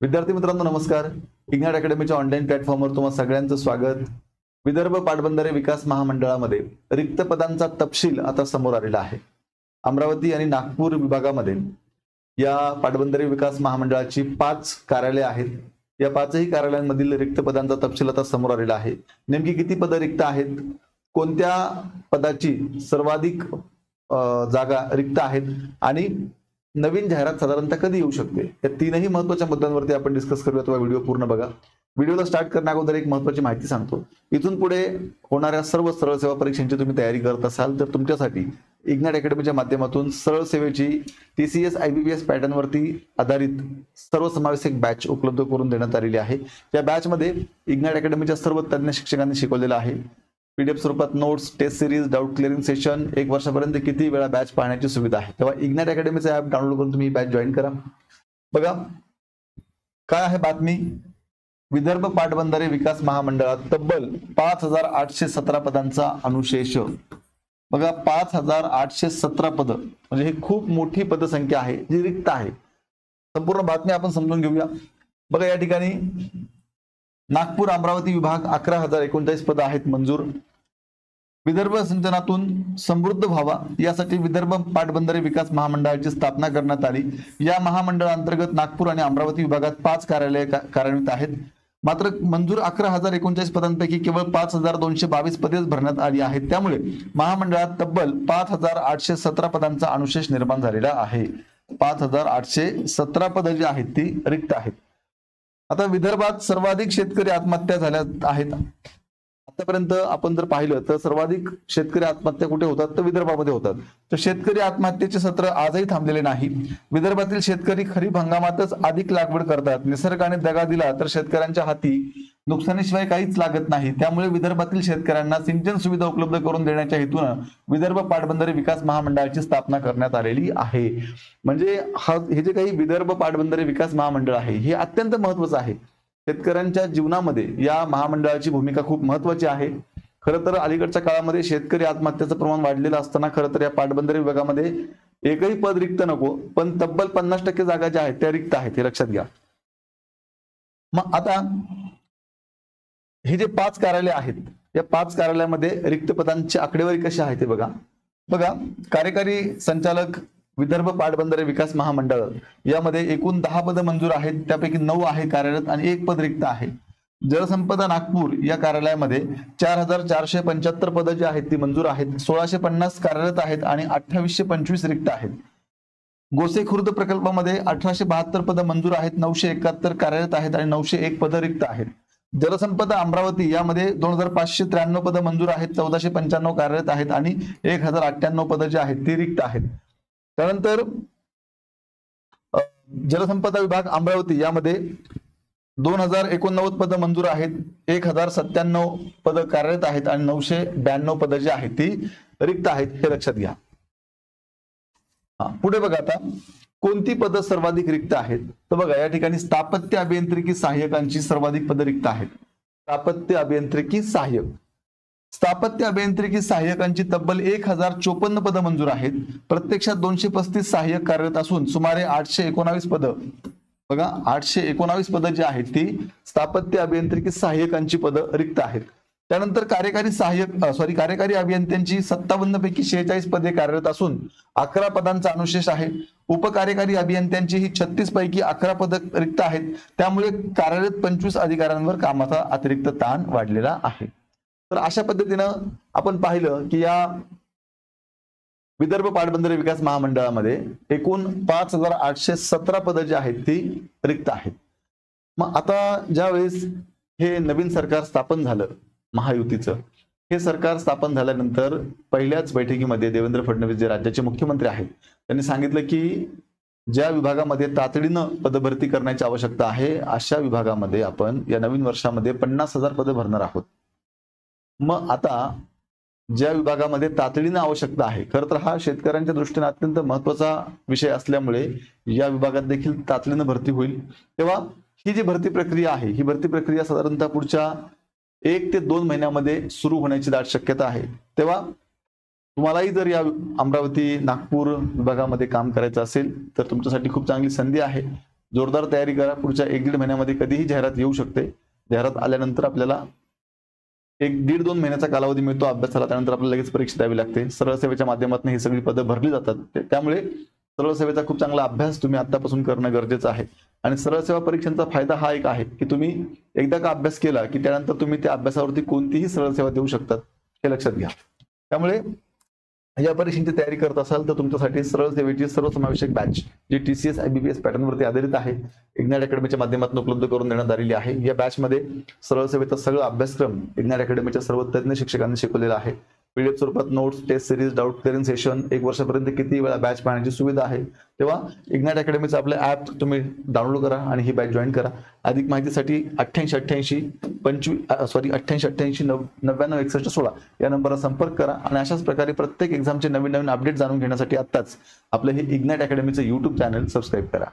विद्यार्थी मित्रांनो नमस्कार. इग्नाइट अकॅडमीच्या ऑनलाईन प्लॅटफॉर्मवर तुम्हा सगळ्यांचं स्वागत. विदर्भ पाटबंधारे विकास महामंडळामध्ये रिक्त पदांचा तपशील आता समोर आलेला आहे. अमरावती आणि नागपूर विभागामध्ये या पाटबंधारे विकास महामंडळाची 5 कार्यालये आहेत. या 5ही कार्यालयांमधील रिक्त पदांचा तपशील आता समोर आलेला आहे. नेमकी किती पदं रिक्त आहेत, कोणत्या पदाची सर्वाधिक जागा रिक्त आहेत आणि नवीन जाहिरात साधारणतः कधी येऊ शकते, या तीनही महत्त्वाच्या मुद्द्यांवरती आपण डिस्कस करूया. तेव्हा व्हिडिओ पूर्ण बघा. व्हिडिओला स्टार्ट करण्याअगोदर एक महत्त्वाची माहिती सांगतो. इथून पुढे होणाऱ्या सर्व सरळ सेवा परीक्षांची तुम्ही तयारी करत असाल तर तुमच्यासाठी इग्नाइट अकॅडमीच्या माध्यमातून सरळ सेवेची TCS IBPS पॅटर्नवरती आधारित सर्वसमावेशक बॅच उपलब्ध करून देण्यात आलेली आहे. या बॅचमध्ये इग्नाइट अकॅडमीच्या सर्व तज्ञ शिक्षकांनी शिकवलेलं आहे. PDF स्वरूपात notes, test series, doubt clearing session, 1 वर्षापर्यंत किती वेळा बॅच पाहण्याची सुविधा आहे. तेव्हा इग्नाइट अकॅडमीचं ॲप डाउनलोड करून तुम्ही बॅच जॉईन करा. बघा काय आहे बातमी. विदर्भ पाटबंधारे विकास महामंडळात तब्बल 5817 पदांचा अनुशेष. बघा 5817 पदं म्हणजे ही खूप मोठी पदसंख्या आहे जी रिक्त आहे. संपूर्ण बातमी आपण समजून घेऊया. बघा या ठिकाणी नागपूर अमरावती विभाग 11,039 पदं आहेत मंजूर. विदर्भ सिंचनातून समृद्ध व्हावा यासाठी विदर्भ पाटबंधारे विकास महामंडळाची स्थापना करण्यात आली. या महामंडळाअंतर्गत नागपूर आणि अमरावती विभागात 5 कार्यालये कार्यान्वित आहेत. मात्र मंजूर 11,039 पदांपैकी केवळ 5,222 पदेच भरण्यात आली आहेत. त्यामुळे महामंडळात तब्बल 5,817 पदांचा अनुशेष निर्माण झालेला आहे. 5,817 पदं जी आहेत ती रिक्त आहेत. आता विदर्भात सर्वाधिक शेतकरी आत्महत्या झाल्या आहेत. आतापर्यंत आपण जर पाहिलं तर सर्वाधिक शेतकरी आत्महत्या कुठे होतात तर विदर्भामध्ये होतात. तर शेतकरी आत्महत्येचे सत्र आजही थांबलेले नाही. विदर्भातील शेतकरी खरीप हंगामातच अधिक लागवड करतात. निसर्गाने दगा दिला तर शेतकऱ्यांच्या हाती नुकसानीशिवाय काहीच लागत नाही. त्यामुळे विदर्भातील शेतकऱ्यांना सिंचन सुविधा उपलब्ध करून देण्याच्या हेतून विदर्भ पाटबंधारे विकास महामंडळाची स्थापना करण्यात आलेली आहे. म्हणजे हे जे काही विदर्भ पाटबंधारे विकास महामंडळ आहे हे अत्यंत महत्त्वाचं आहे. शेतकऱ्यांच्या जीवनामध्ये या महामंडळाची भूमिका खूप महत्त्वाची आहे. खरं तर अलीकडच्या काळामध्ये शेतकरी आत्महत्येचं प्रमाण वाढलेलं असताना खरं तर या पाटबंधारे विभागामध्ये एकही पद रिक्त नको, पण तब्बल 50% जागा ज्या आहेत त्या रिक्त आहेत हे लक्षात घ्या. मग आता हे जे 5 कार्यालय आहेत या 5 कार्यालयामध्ये रिक्त पदांची आकडेवारी कशी आहे ते बघा. कार्यकारी संचालक विदर्भ पाटबंधारे विकास महामंडळ यामध्ये एकूण 10 पदं मंजूर आहेत. त्यापैकी 9 आहे कार्यरत आणि 1 पद रिक्त आहे. जलसंपदा नागपूर या कार्यालयामध्ये 4,475 पदं जी आहेत ती मंजूर आहेत. 1,650 कार्यरत आहेत आणि 2,825 रिक्त आहेत. गोसेखुर्द प्रकल्पामध्ये 1,872 पदं मंजूर आहेत. 971 कार्यरत आहेत आणि 901 पदं रिक्त आहेत. जलसंपदा अमरावती यामध्ये 2,593 पदं मंजूर आहेत. 1,495 कार्यरत आहेत आणि 1,098 पदं जी आहेत ती रिक्त आहेत. त्यानंतर जलसंपदा विभाग अमरावती यामध्ये 2,089 पदं मंजूर आहेत. 1,097 पदं कार्यरत आहेत आणि 992 पदं जी आहेत ती रिक्त आहेत हे लक्षात घ्या. पुढे बघा आता कोणती पदं सर्वाधिक रिक्त आहेत. तर बघा या ठिकाणी स्थापत्य अभियांत्रिकी सहाय्यकांची सर्वाधिक पदं रिक्त आहेत. स्थापत्य अभियांत्रिकी सहाय्यकांची तब्बल 1,054 पदं मंजूर आहेत. प्रत्यक्षात 235 सहाय्यक कार्यरत असून सुमारे 819 पदं, बघा 819 पदं जी आहेत ती स्थापत्य अभियांत्रिकी सहाय्यकांची पदं रिक्त आहेत. त्यानंतर कार्यकारी अभियंत्यांची 57 पैकी 46 पदे कार्यरत असून 11 पदांचा अनुशेष आहे. उपकार्यकारी अभियंत्यांची ही 36 पैकी 11 पदं रिक्त आहेत. त्यामुळे कार्यरत 25 अधिकाऱ्यांवर कामाचा अतिरिक्त ताण वाढलेला आहे. तर अशा पद्धतीनं आपण पाहिलं की या विदर्भ पाटबंधारे विकास महामंडळामध्ये एकूण 5,817 पदं जी आहेत ती रिक्त आहेत. मग आता ज्यावेळेस हे नवीन सरकार स्थापन झालं महायुतीचं, हे सरकार स्थापन झाल्यानंतर पहिल्याच बैठकीमध्ये देवेंद्र फडणवीस जे राज्याचे मुख्यमंत्री आहेत त्यांनी सांगितलं की ज्या विभागामध्ये तातडीनं पदभरती करण्याची आवश्यकता आहे अशा विभागामध्ये आपण या नवीन वर्षामध्ये 50,000 पदं भरणार आहोत. मग आता ज्या विभागामध्ये तातडीनं आवश्यकता आहे, खरं तर हा शेतकऱ्यांच्या दृष्टीने अत्यंत महत्त्वाचा विषय असल्यामुळे या विभागात देखील तातडीनं भरती होईल. तेव्हा ही जी भरती प्रक्रिया आहे ही भरती प्रक्रिया साधारणतः पुढच्या 1 ते 2 महिन्यामध्ये सुरू होण्याची दाट शक्यता आहे. तेव्हा तुम्हालाही जर या अमरावती नागपूर विभागामध्ये काम करायचं असेल तर तुमच्यासाठी खूप चांगली संधी आहे. जोरदार तयारी करा. पुढच्या 1-1.5 महिन्यामध्ये कधीही जाहिरात येऊ शकते. जाहिरात आल्यानंतर आपल्याला 1-1.5-2 महिन्याचा कालावधी मिळतो अभ्यासाला. त्यानंतर आपल्याला लगेच परीक्षा द्यावी लागते. सरळ सेवेच्या माध्यमातून ही सगळी पदं भरली जातात. त्यामुळे सरळ सेवेचा खूप चांगला अभ्यास तुम्ही आतापासून करणं गरजेचं आहे. आणि सरळ सेवा परीक्षांचा फायदा हा एक आहे की तुम्ही एकदा का अभ्यास केला की त्यानंतर तुम्ही त्या अभ्यासावरती कोणतीही सरळ सेवा देऊ शकतात, हे लक्षात घ्या. त्यामुळे या परीक्षेची तयारी करत असाल तर तुमच्यासाठी सरळ सेवेची सर्वसमावेशक बॅच जी TCS IBPS पॅटर्नवरती आधारित आहे, इग्नाइट अकॅडमीच्या माध्यमातून उपलब्ध करून देण्यात आलेली आहे. या बॅचमध्ये सरळ सेवेचा सगळा अभ्यासक्रम इग्नाइट अकॅडमीच्या सर्व तज्ञ शिक्षकांनी शिकवलेला आहे. PDF स्वरूपात notes, test series, doubt clearing session, 1 वर्षापर्यंत किती वेळा बॅच पाहण्याची सुविधा आहे. तेव्हा इग्नाइट अकॅडमीचं आपलं ॲप तुम्ही डाउनलोड करा आणि ही बॅच जॉईन करा. अधिक माहितीसाठी 8888 या नंबरला संपर्क करा. आणि अशाच प्रकारे प्रत्येक एक्झामचे नवीन अपडेट जाणून घेण्यासाठी आत्ताच आपलं हे इग्नाइट अकॅडमीचं YouTube चॅनल सबस्क्राईब करा.